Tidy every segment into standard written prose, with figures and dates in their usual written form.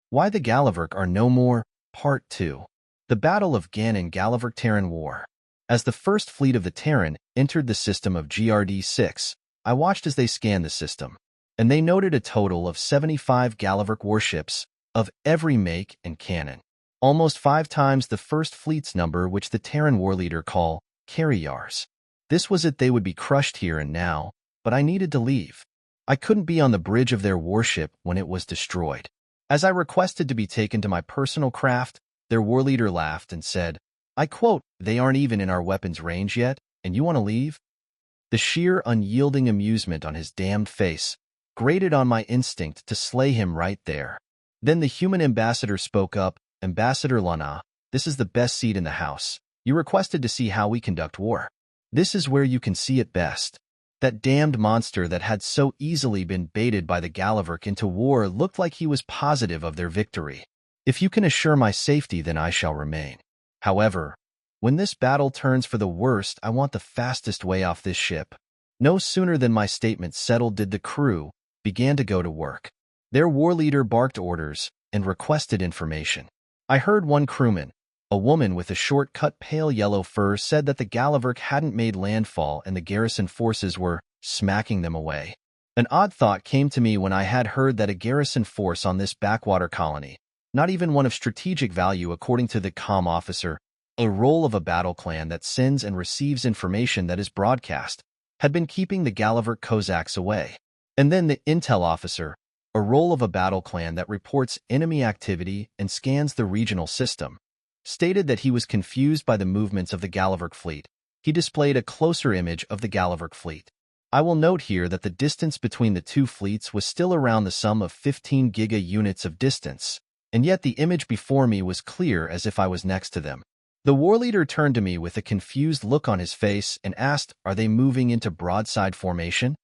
Why the Galavrck Are No More, Part 2. The Battle of Gan and Galavrck Terran War. As the first fleet of the Terran entered the system of GRD-6, I watched as they scanned the system, and they noted a total of 75 Galavrck warships of every make and cannon, almost 5 times the first fleet's number, which the Terran war leader call carriers. This was it. They would be crushed here and now, but I needed to leave. I couldn't be on the bridge of their warship when it was destroyed. As I requested to be taken to my personal craft, their war leader laughed and said, I quote, "They aren't even in our weapons range yet, and you want to leave?" The sheer unyielding amusement on his damned face grated on my instinct to slay him right there. Then the human ambassador spoke up. Ambassador Lana, this is the best seat in the house. You requested to see how we conduct war. This is where you can see it best. That damned monster that had so easily been baited by the Galavrck into war looked like he was positive of their victory. If you can assure my safety, then I shall remain. However, when this battle turns for the worst, I want the fastest way off this ship. No sooner than my statement settled did the crew begin to go to work. Their war leader barked orders and requested information. I heard one crewman, a woman with a short-cut pale yellow fur, said that the Galavrck hadn't made landfall and the garrison forces were smacking them away. An odd thought came to me when I had heard that a garrison force on this backwater colony, not even one of strategic value according to the comm officer, a role of a battle clan that sends and receives information that is broadcast, had been keeping the Galavrck Cossacks away. And then the intel officer, a role of a battle clan that reports enemy activity and scans the regional system, stated that he was confused by the movements of the Galavrck fleet. He displayed a closer image of the Galavrck fleet. I will note here that the distance between the two fleets was still around the sum of 15 giga units of distance, and yet the image before me was clear as if I was next to them. The war leader turned to me with a confused look on his face and asked, "Are they moving into broadside formation?"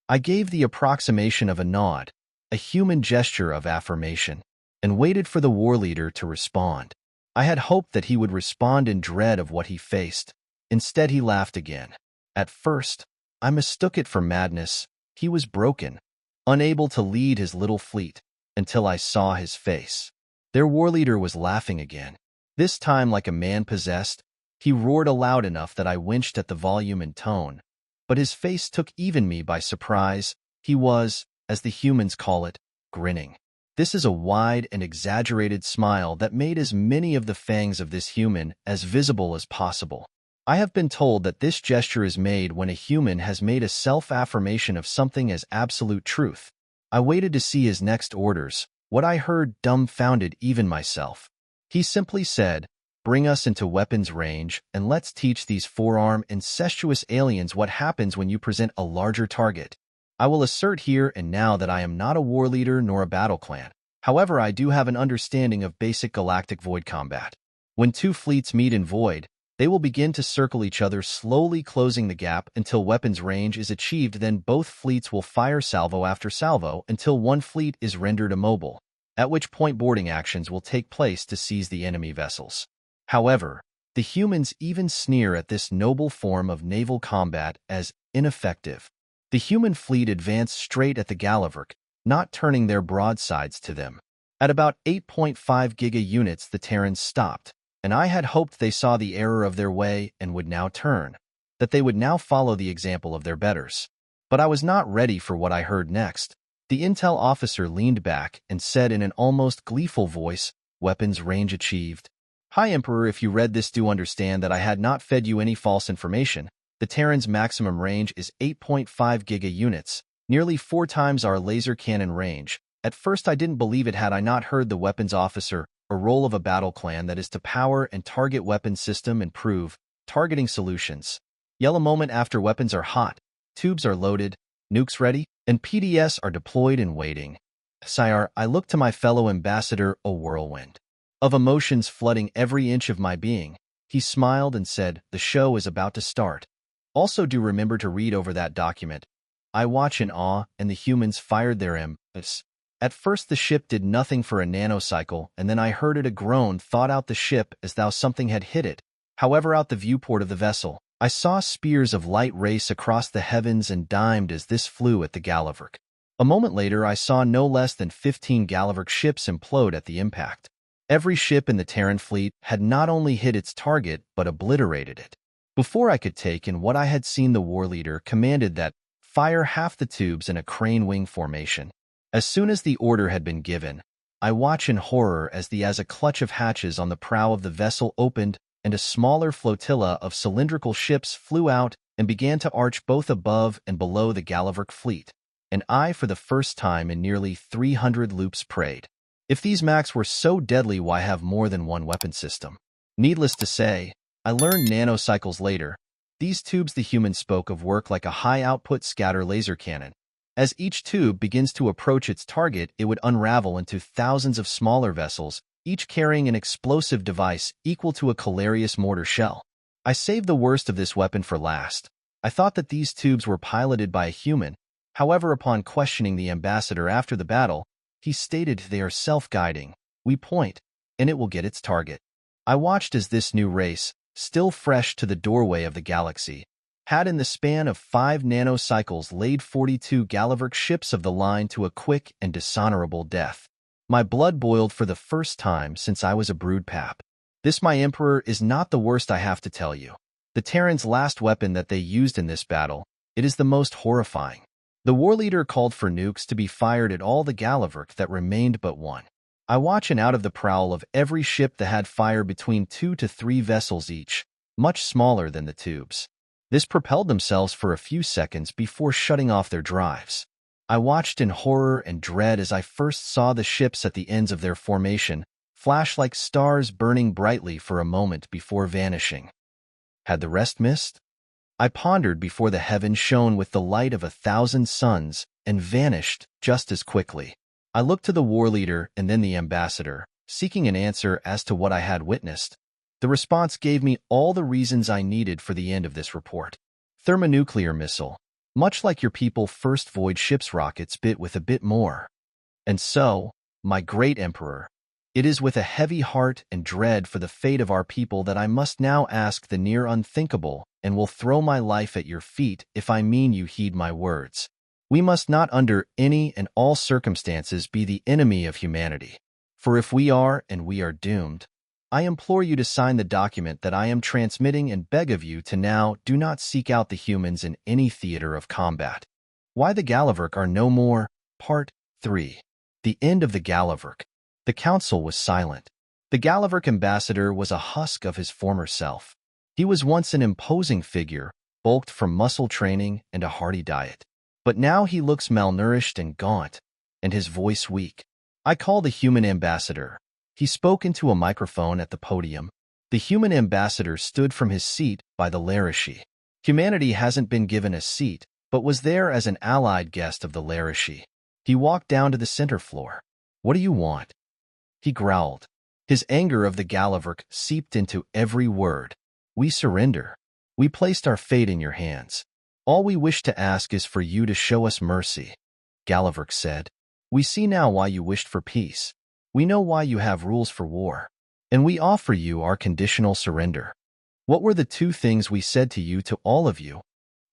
I gave the approximation of a nod, a human gesture of affirmation, and waited for the war leader to respond. I had hoped that he would respond in dread of what he faced. Instead, he laughed again. At first, I mistook it for madness. He was broken, unable to lead his little fleet, until I saw his face. Their war leader was laughing again. This time like a man possessed. He roared aloud enough that I winced at the volume and tone. But his face took even me by surprise. He was, as the humans call it, grinning. This is a wide and exaggerated smile that made as many of the fangs of this human as visible as possible. I have been told that this gesture is made when a human has made a self-affirmation of something as absolute truth. I waited to see his next orders. What I heard dumbfounded even myself. He simply said, "Bring us into weapons range, and let's teach these four-armed incestuous aliens what happens when you present a larger target." I will assert here and now that I am not a war leader nor a battle clan. However, I do have an understanding of basic galactic void combat. When two fleets meet in void, they will begin to circle each other, slowly closing the gap until weapons range is achieved. Then both fleets will fire salvo after salvo until one fleet is rendered immobile, at which point boarding actions will take place to seize the enemy vessels. However, the humans even sneer at this noble form of naval combat as ineffective. The human fleet advanced straight at the Galavrck, not turning their broadsides to them. At about 8.5 giga units, the Terrans stopped, and I had hoped they saw the error of their way and would now turn, that they would now follow the example of their betters. But I was not ready for what I heard next. The intel officer leaned back and said in an almost gleeful voice, "Weapons range achieved." Hi, Emperor, if you read this, do understand that I had not fed you any false information. The Terran's maximum range is 8.5 giga units, nearly 4 times our laser cannon range. At first I didn't believe it had I not heard the weapons officer, a role of a battle clan that is to power and target weapon system and prove targeting solutions. Yellow moment after weapons are hot, tubes are loaded, nukes ready, and PDS are deployed and waiting. Sire, I looked to my fellow ambassador, a whirlwind of emotions flooding every inch of my being. He smiled and said, "The show is about to start. Also, do remember to read over that document." I watch in awe, and the humans fired their MPs. At first the ship did nothing for a nanocycle, and then I heard it a groan thought out the ship as though something had hit it. However, out the viewport of the vessel, I saw spears of light race across the heavens and dimed as this flew at the Galavrck. A moment later, I saw no less than 15 Galavrck ships implode at the impact. Every ship in the Terran fleet had not only hit its target, but obliterated it. Before I could take in what I had seen, the war leader commanded that fire half the tubes in a crane wing formation. As soon as the order had been given, I watched in horror as a clutch of hatches on the prow of the vessel opened and a smaller flotilla of cylindrical ships flew out and began to arch both above and below the Galavrck fleet. And I, for the first time in nearly 300 loops, prayed, if these Macs were so deadly, why have more than one weapon system? Needless to say, I learned nanocycles later, these tubes the human spoke of work like a high-output scatter laser cannon. As each tube begins to approach its target, it would unravel into thousands of smaller vessels, each carrying an explosive device equal to a hilarious mortar shell. I saved the worst of this weapon for last. I thought that these tubes were piloted by a human. However, upon questioning the ambassador after the battle, he stated they are self-guiding. We point, and it will get its target. I watched as this new race, still fresh to the doorway of the galaxy, had in the span of 5 nanocycles laid 42 Galavrck ships of the line to a quick and dishonorable death. My blood boiled for the first time since I was a broodpap. This, my emperor, is not the worst I have to tell you. The Terrans' last weapon that they used in this battle, it is the most horrifying. The war leader called for nukes to be fired at all the Galavrck that remained but one. I watch, and out of the prowl of every ship that had fire between 2 to 3 vessels each, much smaller than the tubes. This propelled themselves for a few seconds before shutting off their drives. I watched in horror and dread as I first saw the ships at the ends of their formation flash like stars, burning brightly for a moment before vanishing. Had the rest missed? I pondered before the heaven shone with the light of 1,000 suns and vanished just as quickly. I looked to the war leader and then the ambassador, seeking an answer as to what I had witnessed. The response gave me all the reasons I needed for the end of this report. Thermonuclear missile, much like your people first void ship's rockets, bit with a bit more. And so, my great emperor, it is with a heavy heart and dread for the fate of our people that I must now ask the near unthinkable, and will throw my life at your feet if I mean you heed my words. We must not under any and all circumstances be the enemy of humanity. For if we are, and we are doomed, I implore you to sign the document that I am transmitting and beg of you to now do not seek out the humans in any theater of combat. Why the Galavrck are no more. Part 3. The end of the Galavrck. The council was silent. The Galavrck ambassador was a husk of his former self. He was once an imposing figure, bulked from muscle training and a hearty diet. But now he looks malnourished and gaunt, and his voice weak. I call the human ambassador. He spoke into a microphone at the podium. The human ambassador stood from his seat by the Narration. Humanity hasn't been given a seat, but was there as an allied guest of the Narration. He walked down to the center floor. What do you want? He growled. His anger of the Galavrck seeped into every word. We surrender. We placed our fate in your hands. All we wish to ask is for you to show us mercy. Galavrck said. We see now why you wished for peace. We know why you have rules for war. And we offer you our conditional surrender. What were the 2 things we said to you, to all of you?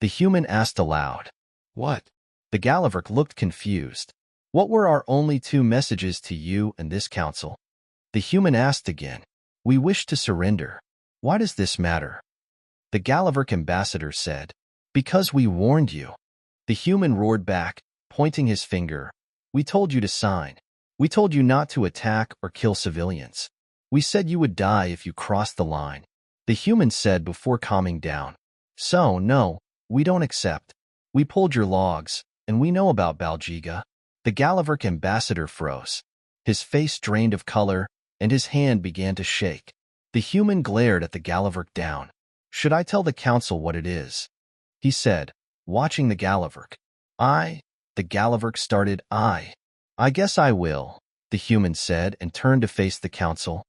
The human asked aloud. What? The Galavrck looked confused. What were our only 2 messages to you and this council? The human asked again. We wish to surrender. Why does this matter? The Galavrck ambassador said. Because we warned you. The human roared back, pointing his finger. We told you to sign. We told you not to attack or kill civilians. We said you would die if you crossed the line. The human said before calming down. So, no, we don't accept. We pulled your logs, and we know about Baljiga. The Galavrck ambassador froze. His face drained of color, and his hand began to shake. The human glared at the Galavrck down. Should I tell the council what it is? He said, watching the Galavrck. The Galavrck started. I guess I will, the human said and turned to face the council.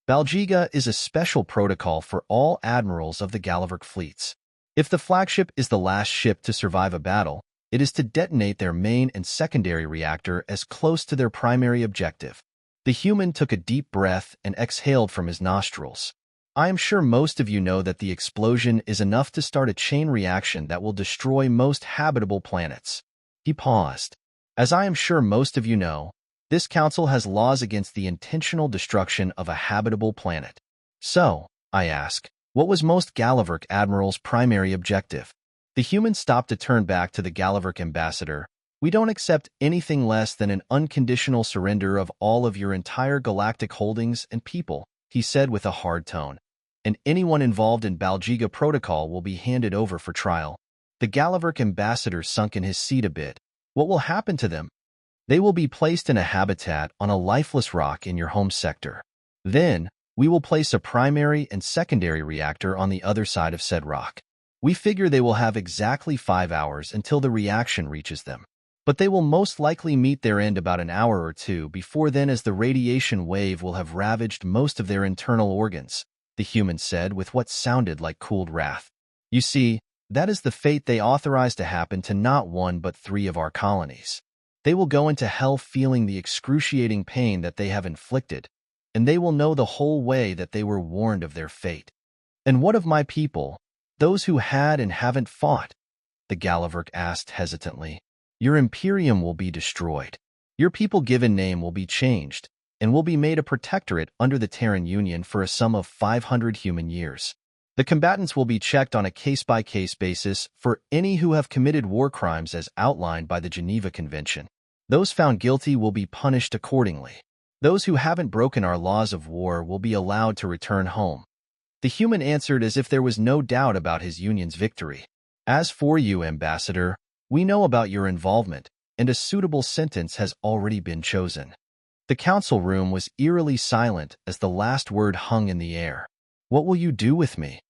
Baljiga is a special protocol for all admirals of the Galavrck fleets. If the flagship is the last ship to survive a battle, it is to detonate their main and secondary reactor as close to their primary objective. The human took a deep breath and exhaled from his nostrils. I am sure most of you know that the explosion is enough to start a chain reaction that will destroy most habitable planets. He paused. As I am sure most of you know, this council has laws against the intentional destruction of a habitable planet. So, I ask, what was most Galavrck Admiral's primary objective? The humans stopped to turn back to the Galavrck ambassador. We don't accept anything less than an unconditional surrender of all of your entire galactic holdings and people, he said with a hard tone. And anyone involved in Baljiga protocol will be handed over for trial. The Galavrck ambassador sunk in his seat a bit. What will happen to them? They will be placed in a habitat on a lifeless rock in your home sector. Then, we will place a primary and secondary reactor on the other side of said rock. We figure they will have exactly 5 hours until the reaction reaches them. But they will most likely meet their end about an hour or two before then, as the radiation wave will have ravaged most of their internal organs, the human said with what sounded like cooled wrath. You see, that is the fate they authorized to happen to not 1 but 3 of our colonies. They will go into hell feeling the excruciating pain that they have inflicted, and they will know the whole way that they were warned of their fate. And what of my people, those who had and haven't fought? The Galavrck asked hesitantly. Your Imperium will be destroyed. Your people-given name will be changed, and will be made a protectorate under the Terran Union for a sum of 500 human years. The combatants will be checked on a case-by-case basis for any who have committed war crimes as outlined by the Geneva Convention. Those found guilty will be punished accordingly. Those who haven't broken our laws of war will be allowed to return home. The human answered as if there was no doubt about his union's victory. As for you, Ambassador, we know about your involvement, and a suitable sentence has already been chosen. The council room was eerily silent as the last word hung in the air. What will you do with me?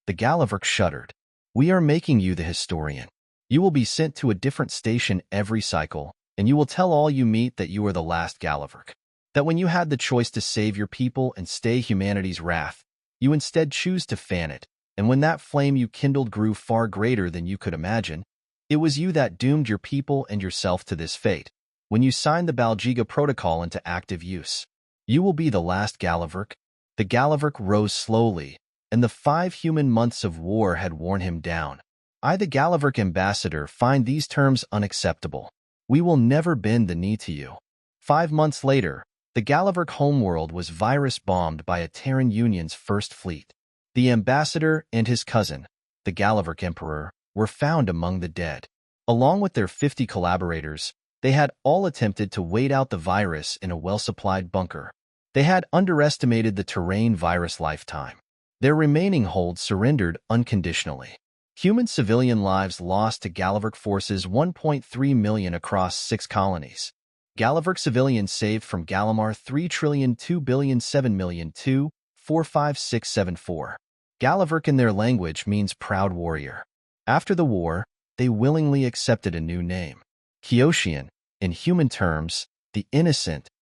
The Galavrck shuddered. We are making you the historian. You will be sent to a different station every cycle, and you will tell all you meet that you are the last Galavrck. That when you had the choice to save your people and stay humanity's wrath, you instead choose to fan it, and when that flame you kindled grew far greater than you could imagine, it was you that doomed your people and yourself to this fate, when you signed the Baljiga Protocol into active use. You will be the last Galavrck. The Galavrck rose slowly, and the 5 human months of war had worn him down. I, the Galavrck ambassador, find these terms unacceptable. We will never bend the knee to you. 5 months later, the Galavrck homeworld was virus-bombed by a Terran Union's first fleet. The ambassador and his cousin, the Galavrck Emperor, were found among the dead. Along with their 50 collaborators, they had all attempted to wait out the virus in a well-supplied bunker. They had underestimated the terrain virus lifetime. Their remaining holds surrendered unconditionally. Human civilian lives lost to Galavrck forces 1.3 million across 6 colonies. Galavrck civilians saved from Galamar 3,2,007,002,45674. Galavrck in their language means proud warrior. After the war, they willingly accepted a new name. Kioshian, in human terms, the innocent,